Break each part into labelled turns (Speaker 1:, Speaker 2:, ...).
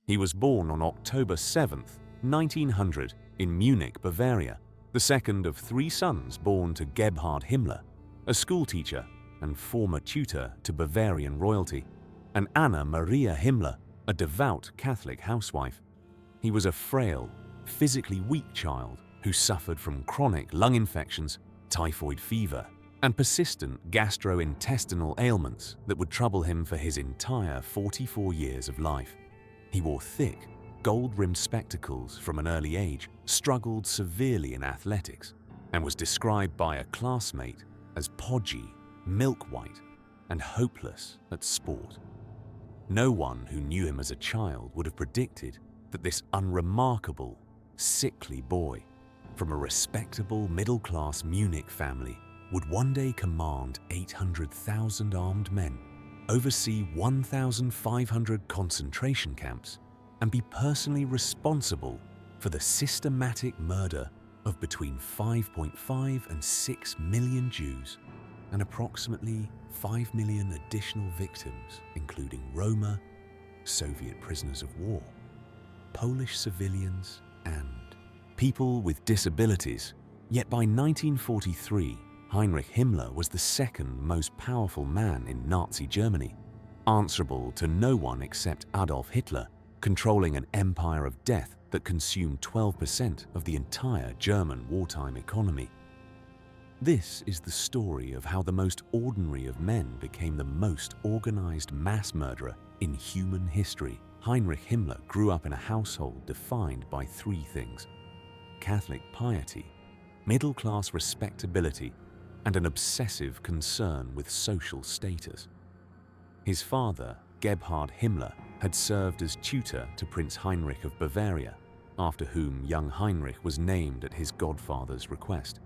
Speaker 1: He was born on October 7, 1900, in Munich, Bavaria, the second of three sons born to Gebhard Himmler, a schoolteacher and former tutor to Bavarian royalty, and Anna Maria Himmler, a devout Catholic housewife. He was a frail, physically weak child who suffered from chronic lung infections, typhoid fever, and persistent gastrointestinal ailments that would trouble him for his entire 44 years of life. He wore thick, gold-rimmed spectacles from an early age, struggled severely in athletics, and was described by a classmate as podgy, milk-white, and hopeless at sport. No one who knew him as a child would have predicted that this unremarkable, sickly boy from a respectable middle-class Munich family would one day command 800,000 armed men, oversee 1,500 concentration camps, and be personally responsible for the systematic murder of between 5.5 and 6 million Jews and approximately 5 million additional victims, including Roma, Soviet prisoners of war, Polish civilians, and people with disabilities. Yet by 1943, Heinrich Himmler was the second most powerful man in Nazi Germany, answerable to no one except Adolf Hitler, controlling an empire of death that consumed 12% of the entire German wartime economy. This is the story of how the most ordinary of men became the most organized mass murderer in human history. Heinrich Himmler grew up in a household defined by three things: Catholic piety, middle-class respectability, and an obsessive concern with social status. His father, Gebhard Himmler, had served as tutor to Prince Heinrich of Bavaria, after whom young Heinrich was named at his godfather's request.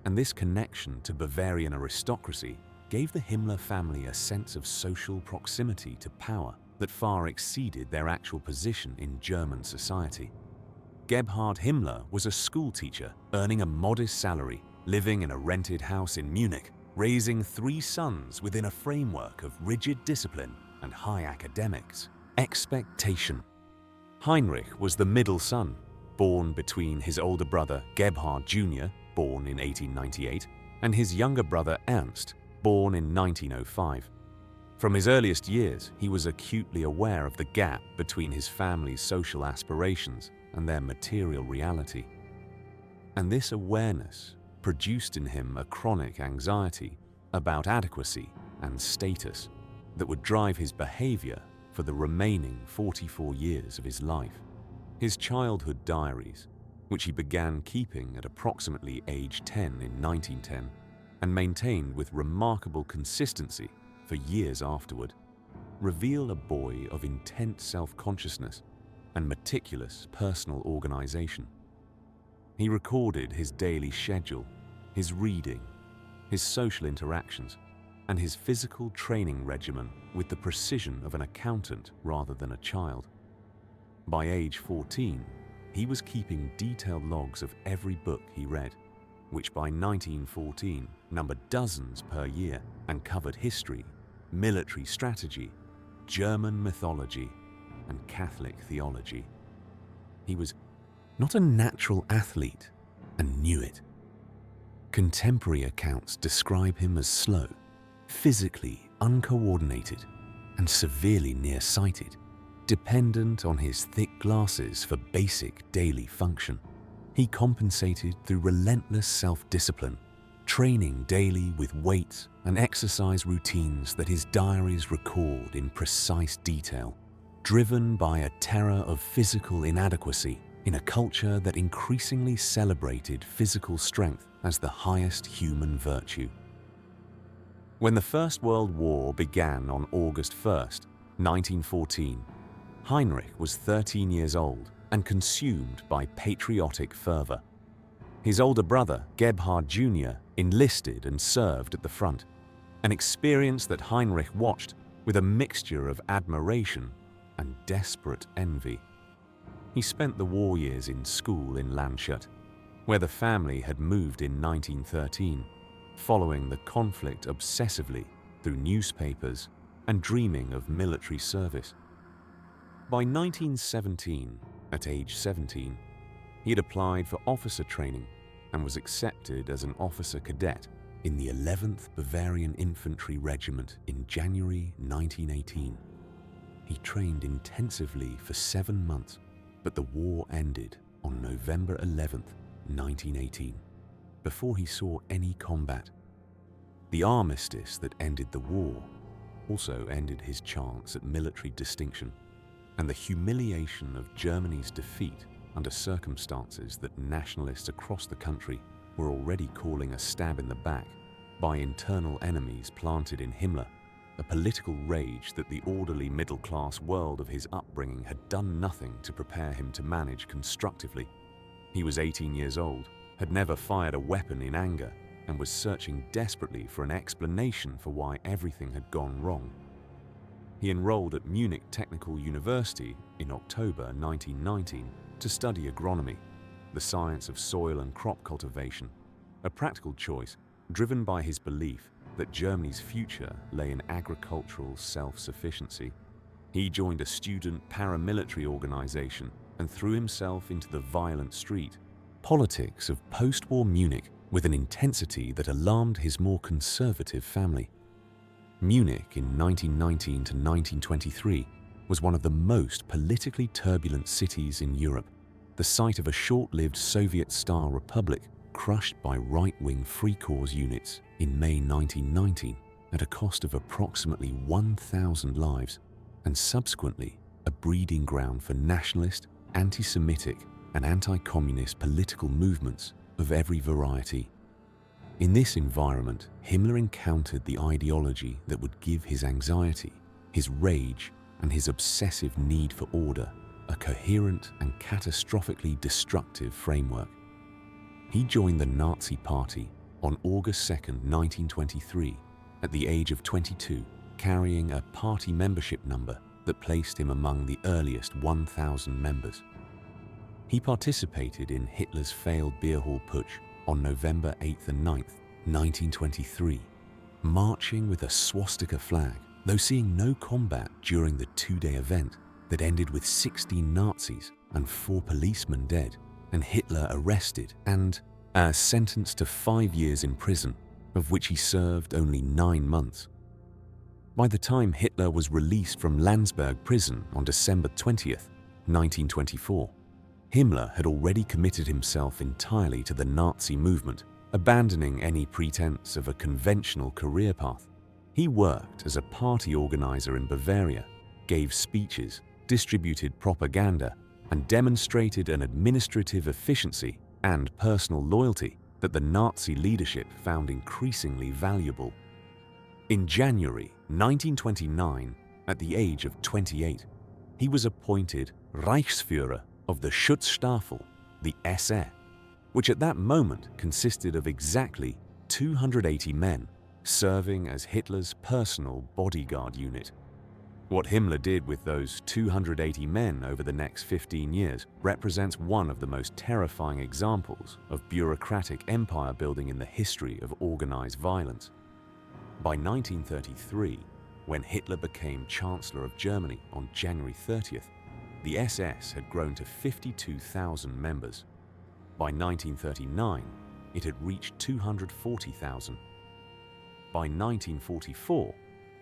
Speaker 1: And this connection to Bavarian aristocracy gave the Himmler family a sense of social proximity to power that far exceeded their actual position in German society. Gebhard Himmler was a schoolteacher earning a modest salary, living in a rented house in Munich, raising three sons within a framework of rigid discipline and high academics expectation. Heinrich was the middle son, born between his older brother Gebhard Jr., born in 1898, and his younger brother Ernst, born in 1905. From his earliest years, he was acutely aware of the gap between his family's social aspirations and their material reality. And this awareness produced in him a chronic anxiety about adequacy and status that would drive his behavior for the remaining 44 years of his life. His childhood diaries, which he began keeping at approximately age 10 in 1910 and maintained with remarkable consistency for years afterward, reveal a boy of intense self-consciousness and meticulous personal organization. He recorded his daily schedule, his reading, his social interactions, and his physical training regimen with the precision of an accountant rather than a child. By age 14, he was keeping detailed logs of every book he read, which by 1914 numbered dozens per year and covered history, military strategy, German mythology, and Catholic theology. He was not a natural athlete and knew it. Contemporary accounts describe him as slow, physically uncoordinated, and severely nearsighted, dependent on his thick glasses for basic daily function. He compensated through relentless self-discipline, training daily with weights and exercise routines that his diaries record in precise detail, driven by a terror of physical inadequacy in a culture that increasingly celebrated physical strength as the highest human virtue. When the First World War began on August 1st, 1914, Heinrich was 13 years old and consumed by patriotic fervor. His older brother, Gebhard Jr., enlisted and served at the front, an experience that Heinrich watched with a mixture of admiration and desperate envy. He spent the war years in school in Landshut, where the family had moved in 1913, following the conflict obsessively through newspapers and dreaming of military service. By 1917, at age 17, he had applied for officer training and was accepted as an officer cadet in the 11th Bavarian Infantry Regiment in January 1918. He trained intensively for 7 months, but the war ended on November 11th, 1918, before he saw any combat. The armistice that ended the war also ended his chance at military distinction, and the humiliation of Germany's defeat under circumstances that nationalists across the country were already calling a stab in the back by internal enemies planted in Himmler, a political rage that the orderly middle-class world of his upbringing had done nothing to prepare him to manage constructively. He was 18 years old, had never fired a weapon in anger, and was searching desperately for an explanation for why everything had gone wrong. He enrolled at Munich Technical University in October 1919 to study agronomy, the science of soil and crop cultivation, a practical choice driven by his belief that Germany's future lay in agricultural self-sufficiency. He joined a student paramilitary organization and threw himself into the violent street politics of post-war Munich with an intensity that alarmed his more conservative family. Munich in 1919 to 1923 was one of the most politically turbulent cities in Europe, the site of a short-lived Soviet-style republic crushed by right-wing Free Corps units in May 1919 at a cost of approximately 1,000 lives, and subsequently a breeding ground for nationalist, anti-Semitic, and anti-communist political movements of every variety. In this environment, Himmler encountered the ideology that would give his anxiety, his rage, and his obsessive need for order a coherent and catastrophically destructive framework. He joined the Nazi Party on August 2, 1923, at the age of 22, carrying a party membership number that placed him among the earliest 1,000 members. He participated in Hitler's failed beer hall putsch on November 8th and 9th, 1923, marching with a swastika flag, though seeing no combat during the two-day event that ended with 16 Nazis and 4 policemen dead, and Hitler arrested and sentenced to 5 years in prison, of which he served only 9 months. By the time Hitler was released from Landsberg prison on December 20th, 1924, Himmler had already committed himself entirely to the Nazi movement, abandoning any pretense of a conventional career path. He worked as a party organizer in Bavaria, gave speeches, distributed propaganda, and demonstrated an administrative efficiency and personal loyalty that the Nazi leadership found increasingly valuable. In January 1929, at the age of 28, he was appointed Reichsführer of the Schutzstaffel, the SS, which at that moment consisted of exactly 280 men serving as Hitler's personal bodyguard unit. What Himmler did with those 280 men over the next 15 years represents one of the most terrifying examples of bureaucratic empire building in the history of organized violence. By 1933, when Hitler became Chancellor of Germany on January 30th, the SS had grown to 52,000 members. By 1939, it had reached 240,000. By 1944,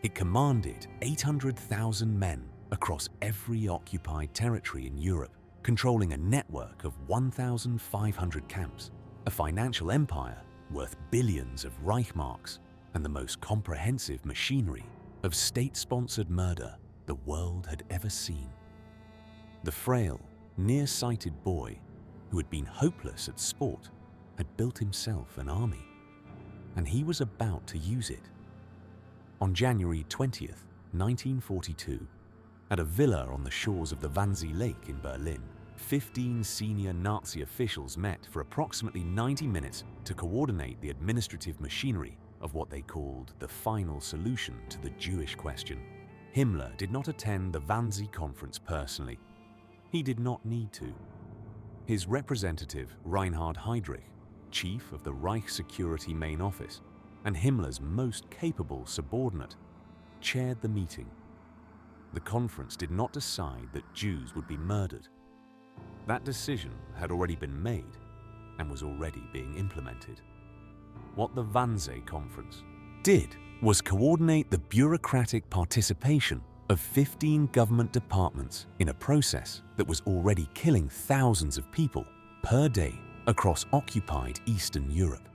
Speaker 1: it commanded 800,000 men across every occupied territory in Europe, controlling a network of 1,500 camps, a financial empire worth billions of Reichsmarks, and the most comprehensive machinery of state-sponsored murder the world had ever seen. The frail, nearsighted boy who had been hopeless at sport had built himself an army, and he was about to use it. On January 20th, 1942, at a villa on the shores of the Wannsee Lake in Berlin, 15 senior Nazi officials met for approximately 90 minutes to coordinate the administrative machinery of what they called the final solution to the Jewish question. Himmler did not attend the Wannsee conference personally. He did not need to. His representative, Reinhard Heydrich, chief of the Reich Security Main Office, and Himmler's most capable subordinate, chaired the meeting. the conference did not decide that Jews would be murdered. That decision had already been made and was already being implemented. What the Wannsee Conference did was coordinate the bureaucratic participation of 15 government departments in a process that was already killing thousands of people per day across occupied Eastern Europe.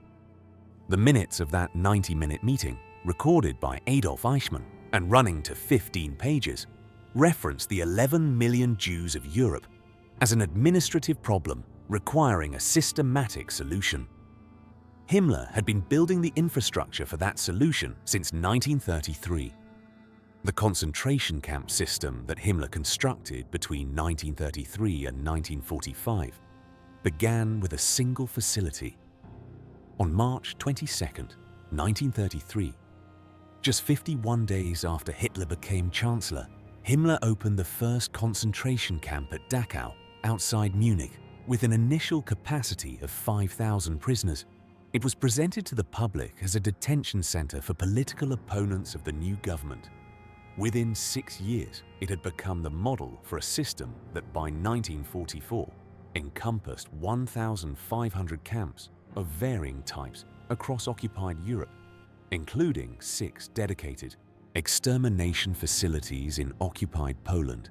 Speaker 1: The minutes of that 90-minute meeting, recorded by Adolf Eichmann and running to 15 pages, referenced the 11 million Jews of Europe as an administrative problem requiring a systematic solution. Himmler had been building the infrastructure for that solution since 1933. The concentration camp system that Himmler constructed between 1933 and 1945 began with a single facility. On March 22, 1933, just 51 days after Hitler became Chancellor, Himmler opened the first concentration camp at Dachau, outside Munich, with an initial capacity of 5,000 prisoners. It was presented to the public as a detention center for political opponents of the new government. Within 6 years, it had become the model for a system that by 1944 encompassed 1,500 camps of varying types across occupied Europe, including 6 dedicated extermination facilities in occupied Poland: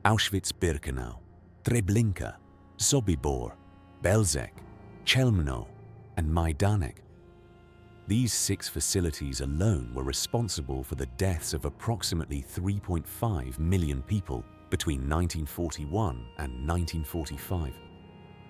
Speaker 1: Auschwitz-Birkenau, Treblinka, Sobibor, Belzec, Chelmno, and Majdanek. These 6 facilities alone were responsible for the deaths of approximately 3.5 million people between 1941 and 1945.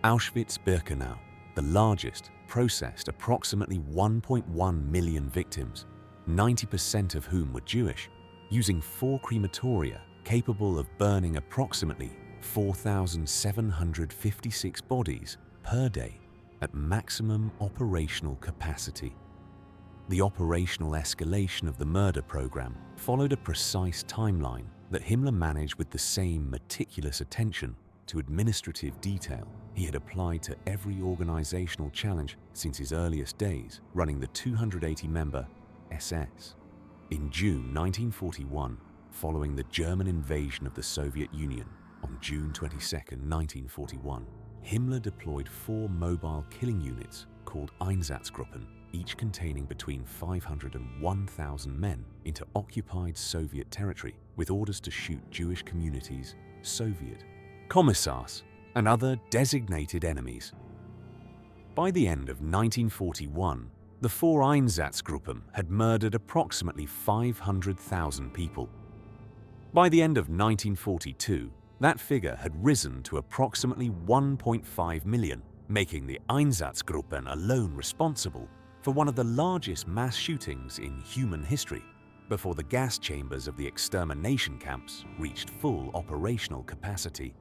Speaker 1: Auschwitz-Birkenau, the largest, processed approximately 1.1 million victims, 90% of whom were Jewish, using 4 crematoria capable of burning approximately 4,756 bodies per day at maximum operational capacity. The operational escalation of the murder program followed a precise timeline that Himmler managed with the same meticulous attention to administrative detail he had applied to every organizational challenge since his earliest days running the 280-member SS. In June 1941, following the German invasion of the Soviet Union on June 22, 1941, Himmler deployed 4 mobile killing units called Einsatzgruppen, each containing between 500 and 1,000 men, into occupied Soviet territory with orders to shoot Jewish communities, Soviet commissars, and other designated enemies. By the end of 1941, the 4 Einsatzgruppen had murdered approximately 500,000 people. By the end of 1942, that figure had risen to approximately 1.5 million, making the Einsatzgruppen alone responsible for one of the largest mass shootings in human history, before the gas chambers of the extermination camps reached full operational capacity.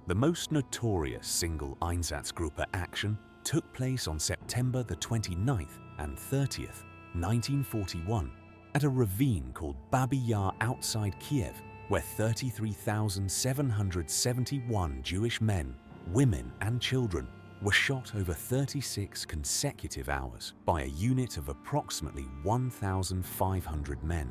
Speaker 1: The most notorious single Einsatzgruppe action took place on September the 29th and 30th, 1941, at a ravine called Babi Yar outside Kiev, where 33,771 Jewish men, women, and children were shot over 36 consecutive hours by a unit of approximately 1,500 men.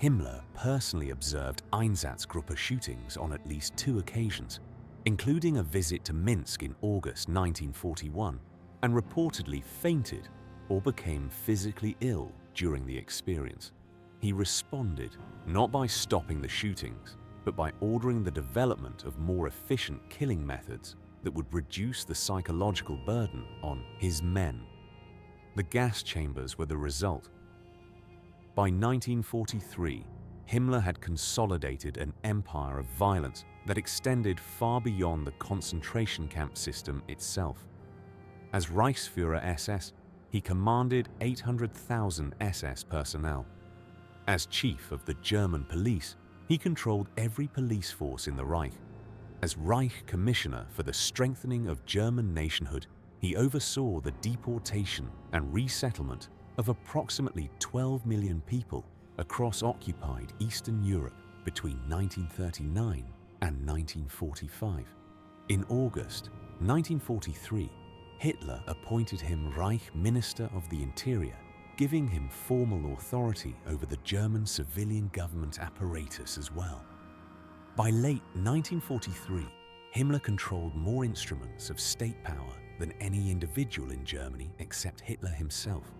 Speaker 1: Himmler personally observed Einsatzgruppe shootings on at least 2 occasions, including a visit to Minsk in August 1941, and reportedly fainted or became physically ill during the experience. He responded not by stopping the shootings, but by ordering the development of more efficient killing methods that would reduce the psychological burden on his men. The gas chambers were the result. By 1943, Himmler had consolidated an empire of violence that extended far beyond the concentration camp system itself. As Reichsführer SS, he commanded 800,000 SS personnel. As chief of the German police, he controlled every police force in the Reich. As Reich Commissioner for the Strengthening of German Nationhood, he oversaw the deportation and resettlement of approximately 12 million people across occupied Eastern Europe between 1939 and 1945. In August 1943, Hitler appointed him Reich Minister of the Interior, giving him formal authority over the German civilian government apparatus as well. By late 1943, Himmler controlled more instruments of state power than any individual in Germany except Hitler himself,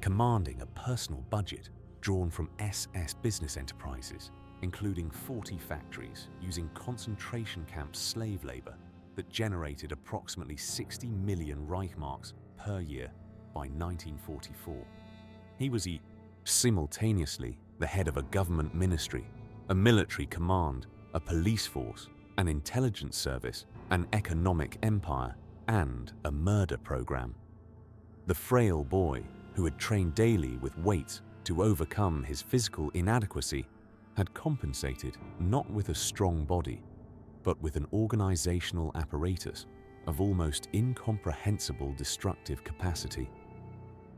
Speaker 1: commanding a personal budget drawn from SS business enterprises, including 40 factories using concentration camp slave labor that generated approximately 60 million Reichsmarks per year by 1944. He was simultaneously the head of a government ministry, a military command, a police force, an intelligence service, an economic empire, and a murder program. The frail boy, who had trained daily with weights to overcome his physical inadequacy, had compensated not with a strong body, but with an organizational apparatus of almost incomprehensible destructive capacity.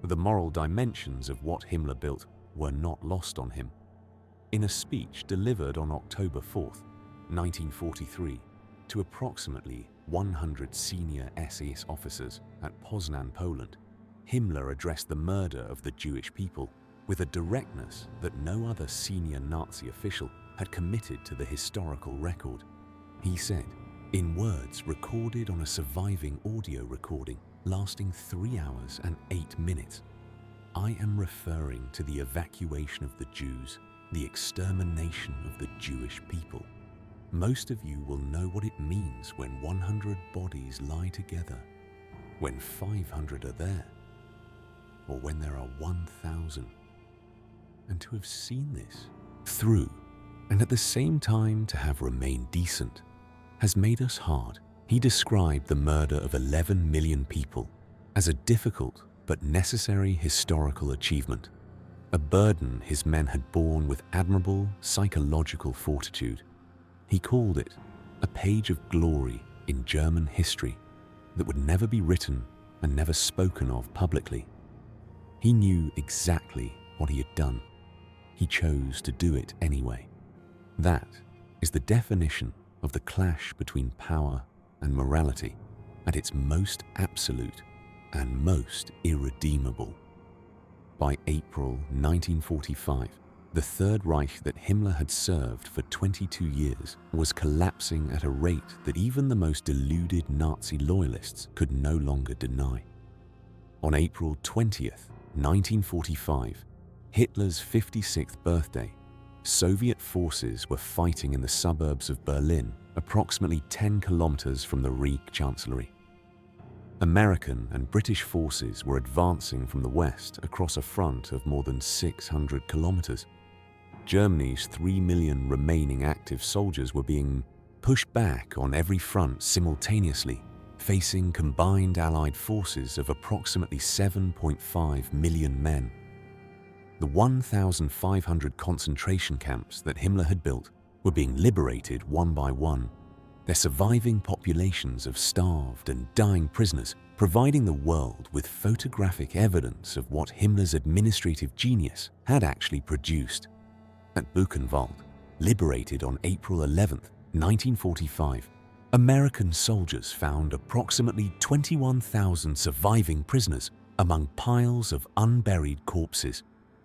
Speaker 1: The moral dimensions of what Himmler built were not lost on him. In a speech delivered on October 4th, 1943, to approximately 100 senior SS officers at Poznan, Poland, Himmler addressed the murder of the Jewish people with a directness that no other senior Nazi official had committed to the historical record. He said, in words recorded on a surviving audio recording lasting 3 hours and 8 minutes, "I am referring to the evacuation of the Jews, the extermination of the Jewish people. Most of you will know what it means when 100 bodies lie together, when 500 are there, or when there are 1,000. And to have seen this through, and at the same time to have remained decent, has made us hard." He described the murder of 11 million people as a difficult but necessary historical achievement, a burden his men had borne with admirable psychological fortitude. He called it a page of glory in German history that would never be written and never spoken of publicly. He knew exactly what he had done. He chose to do it anyway. That is the definition of the clash between power and morality at its most absolute and most irredeemable. By April 1945, the Third Reich that Himmler had served for 22 years was collapsing at a rate that even the most deluded Nazi loyalists could no longer deny. On April 20th, 1945, Hitler's 56th birthday, Soviet forces were fighting in the suburbs of Berlin, approximately 10 kilometers from the Reich Chancellery. American and British forces were advancing from the west across a front of more than 600 kilometers. Germany's 3 million remaining active soldiers were being pushed back on every front simultaneously, facing combined Allied forces of approximately 7.5 million men. The 1,500 concentration camps that Himmler had built were being liberated one by one, their surviving populations of starved and dying prisoners providing the world with photographic evidence of what Himmler's administrative genius had actually produced. At Buchenwald, liberated on April 11, 1945, American soldiers found approximately 21,000 surviving prisoners among piles of unburied corpses.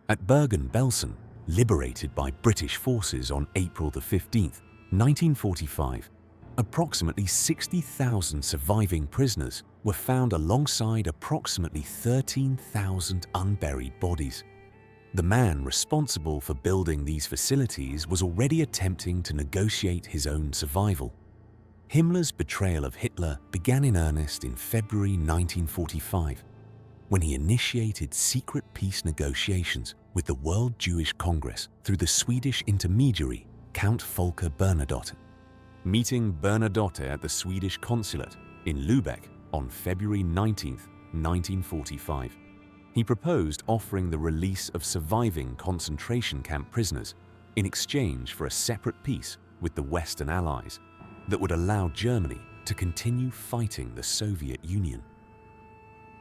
Speaker 1: At Bergen-Belsen, liberated by British forces on April 15, 1945, approximately 60,000 surviving prisoners were found alongside approximately 13,000 unburied bodies. The man responsible for building these facilities was already attempting to negotiate his own survival. Himmler's betrayal of Hitler began in earnest in February 1945, when he initiated secret peace negotiations with the World Jewish Congress through the Swedish intermediary Count Folke Bernadotte. Meeting Bernadotte at the Swedish consulate in Lübeck on February 19, 1945, he proposed offering the release of surviving concentration camp prisoners in exchange for a separate peace with the Western Allies that would allow Germany to continue fighting the Soviet Union.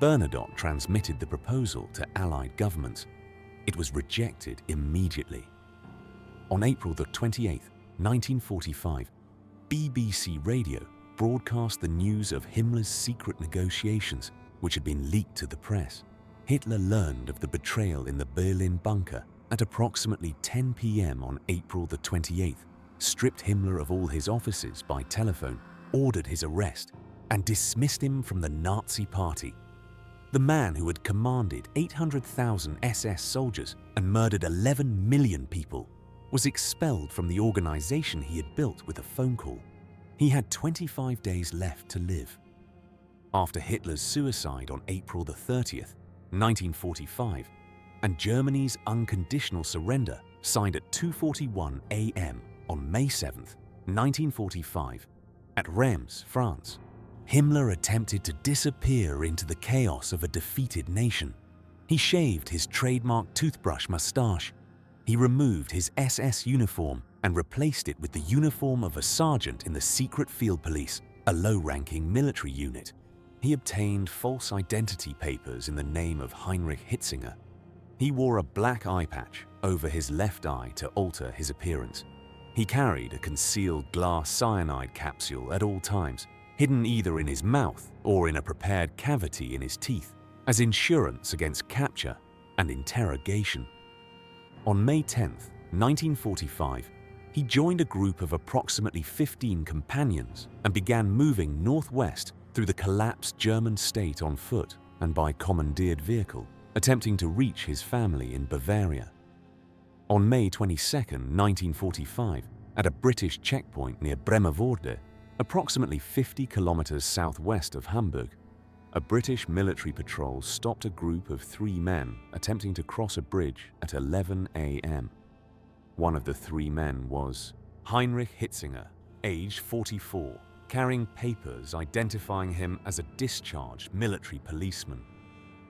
Speaker 1: Bernadotte transmitted the proposal to Allied governments. It was rejected immediately. On April 28, 1945, BBC Radio broadcast the news of Himmler's secret negotiations, which had been leaked to the press. Hitler learned of the betrayal in the Berlin bunker at approximately 10 p.m. on April the 28th, stripped Himmler of all his offices by telephone, ordered his arrest, and dismissed him from the Nazi Party. The man who had commanded 800,000 SS soldiers and murdered 11 million people was expelled from the organization he had built with a phone call. He had 25 days left to live. After Hitler's suicide on April the 30th, 1945, and Germany's unconditional surrender signed at 2:41 a.m. on May 7th, 1945, at Reims, France, Himmler attempted to disappear into the chaos of a defeated nation. He shaved his trademark toothbrush mustache. He removed his SS uniform and replaced it with the uniform of a sergeant in the Secret Field Police, a low-ranking military unit. He obtained false identity papers in the name of Heinrich Himmler. He wore a black eye patch over his left eye to alter his appearance. He carried a concealed glass cyanide capsule at all times, hidden either in his mouth or in a prepared cavity in his teeth, as insurance against capture and interrogation. On May 10, 1945, he joined a group of approximately 15 companions and began moving northwest through the collapsed German state on foot and by commandeered vehicle, attempting to reach his family in Bavaria. On May 22, 1945, at a British checkpoint near Bremervorde, approximately 50 kilometers southwest of Hamburg, a British military patrol stopped a group of 3 men attempting to cross a bridge at 11 a.m. One of the 3 men was Heinrich Himmler, aged 44, carrying papers identifying him as a discharged military policeman.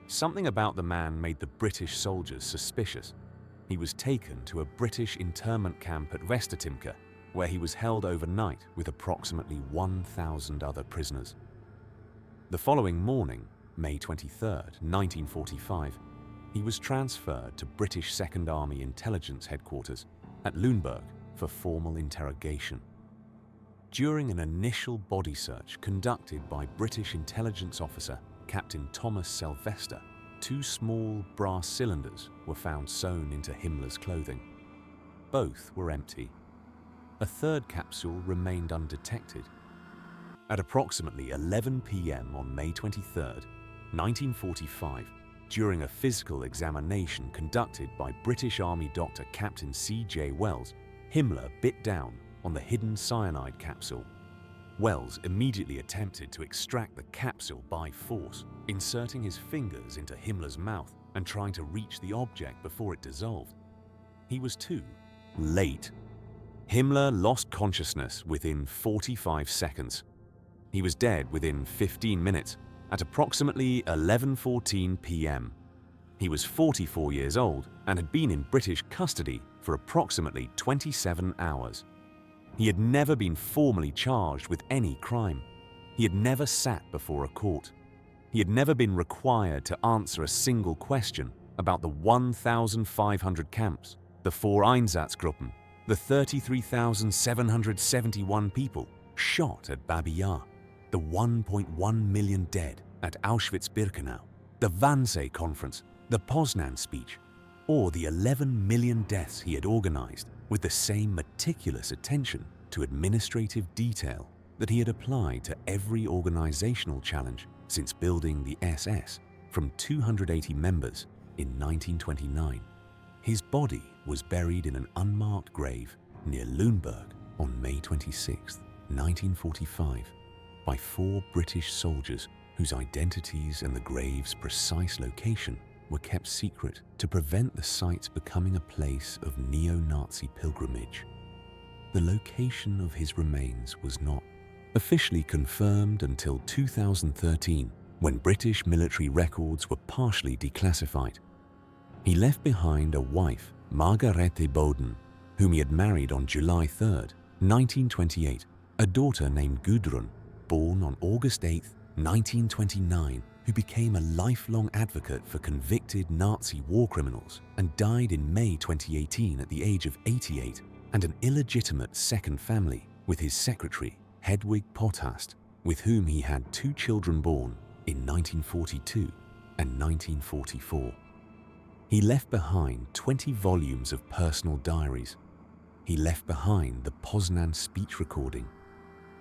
Speaker 1: Something about the man made the British soldiers suspicious. He was taken to a British internment camp at 𝙬ᴜ, where he was held overnight with approximately 1,000 other prisoners. The following morning, May 23, 1945, he was transferred to British Second Army Intelligence Headquarters at Lüneburg for formal interrogation. During an initial body search conducted by British intelligence officer Captain Thomas Sylvester, 2 small brass cylinders were found sewn into Himmler's clothing. Both were empty. A 3rd capsule remained undetected. At approximately 11 p.m. on May 23, 1945, during a physical examination conducted by British Army Doctor Captain C.J. Wells, Himmler bit down on the hidden cyanide capsule. Wells immediately attempted to extract the capsule by force, inserting his fingers into Himmler's mouth and trying to reach the object before it dissolved. He was too late. Himmler lost consciousness within 45 seconds. He was dead within 15 minutes at approximately 11:14 p.m. He was 44 years old and had been in British custody for approximately 27 hours. He had never been formally charged with any crime. He had never sat before a court. He had never been required to answer a single question about the 1,500 camps, the 4 Einsatzgruppen, the 33,771 people shot at Babi Yar, the 1.1 million dead at Auschwitz-Birkenau, the Wannsee Conference, the Poznan speech, or the 11 million deaths he had organized with the same meticulous attention to administrative detail that he had applied to every organizational challenge since building the SS from 280 members in 1929. His body was buried in an unmarked grave near Lüneburg on May 26, 1945, by 4 British soldiers whose identities and the grave's precise location were kept secret to prevent the site becoming a place of neo-Nazi pilgrimage. The location of his remains was not officially confirmed until 2013, when British military records were partially declassified. He left behind a wife, Margarete Boden, whom he had married on July 3, 1928, a daughter named Gudrun, born on August 8, 1929, who became a lifelong advocate for convicted Nazi war criminals and died in May 2018 at the age of 88, and an illegitimate second family with his secretary, Hedwig Potthast, with whom he had 2 children born in 1942 and 1944. He left behind 20 volumes of personal diaries. He left behind the Poznan speech recording.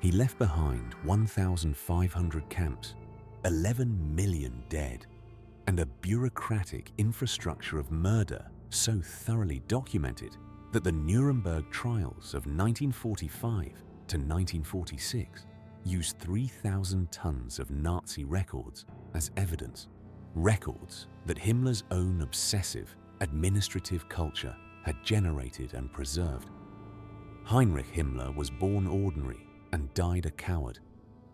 Speaker 1: He left behind 1,500 camps, 11 million dead, and a bureaucratic infrastructure of murder so thoroughly documented that the Nuremberg trials of 1945 to 1946 used 3,000 tons of Nazi records as evidence, records that Himmler's own obsessive administrative culture had generated and preserved. Heinrich Himmler was born ordinary and died a coward,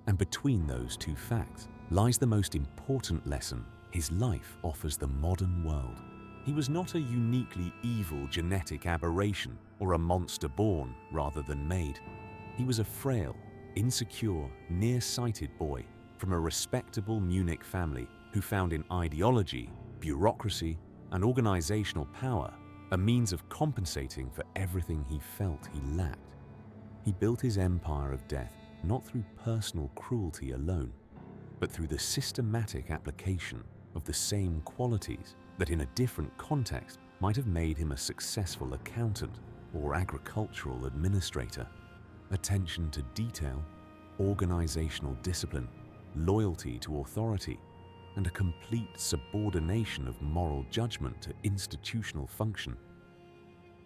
Speaker 1: and between those two facts lies the most important lesson his life offers the modern world. He was not a uniquely evil genetic aberration or a monster born rather than made. He was a frail, insecure, nearsighted boy from a respectable Munich family who found in ideology, bureaucracy, and organizational power a means of compensating for everything he felt he lacked. He built his empire of death not through personal cruelty alone, but through the systematic application of the same qualities that in a different context might have made him a successful accountant or agricultural administrator. Attention to detail, organizational discipline, loyalty to authority, and a complete subordination of moral judgment to institutional function.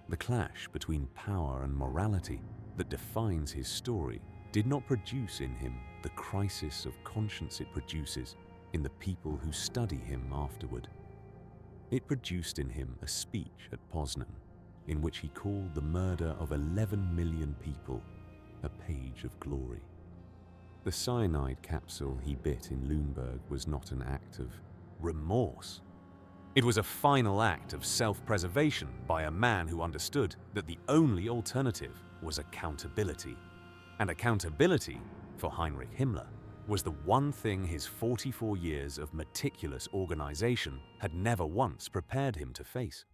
Speaker 1: The clash between power and morality that defines his story did not produce in him the crisis of conscience it produces in the people who study him afterward. It produced in him a speech at Poznan in which he called the murder of 11 million people a page of glory. The cyanide capsule he bit in Lüneburg was not an act of remorse. It was a final act of self-preservation by a man who understood that the only alternative was accountability. And accountability, for Heinrich Himmler, was the one thing his 44 years of meticulous organization had never once prepared him to face.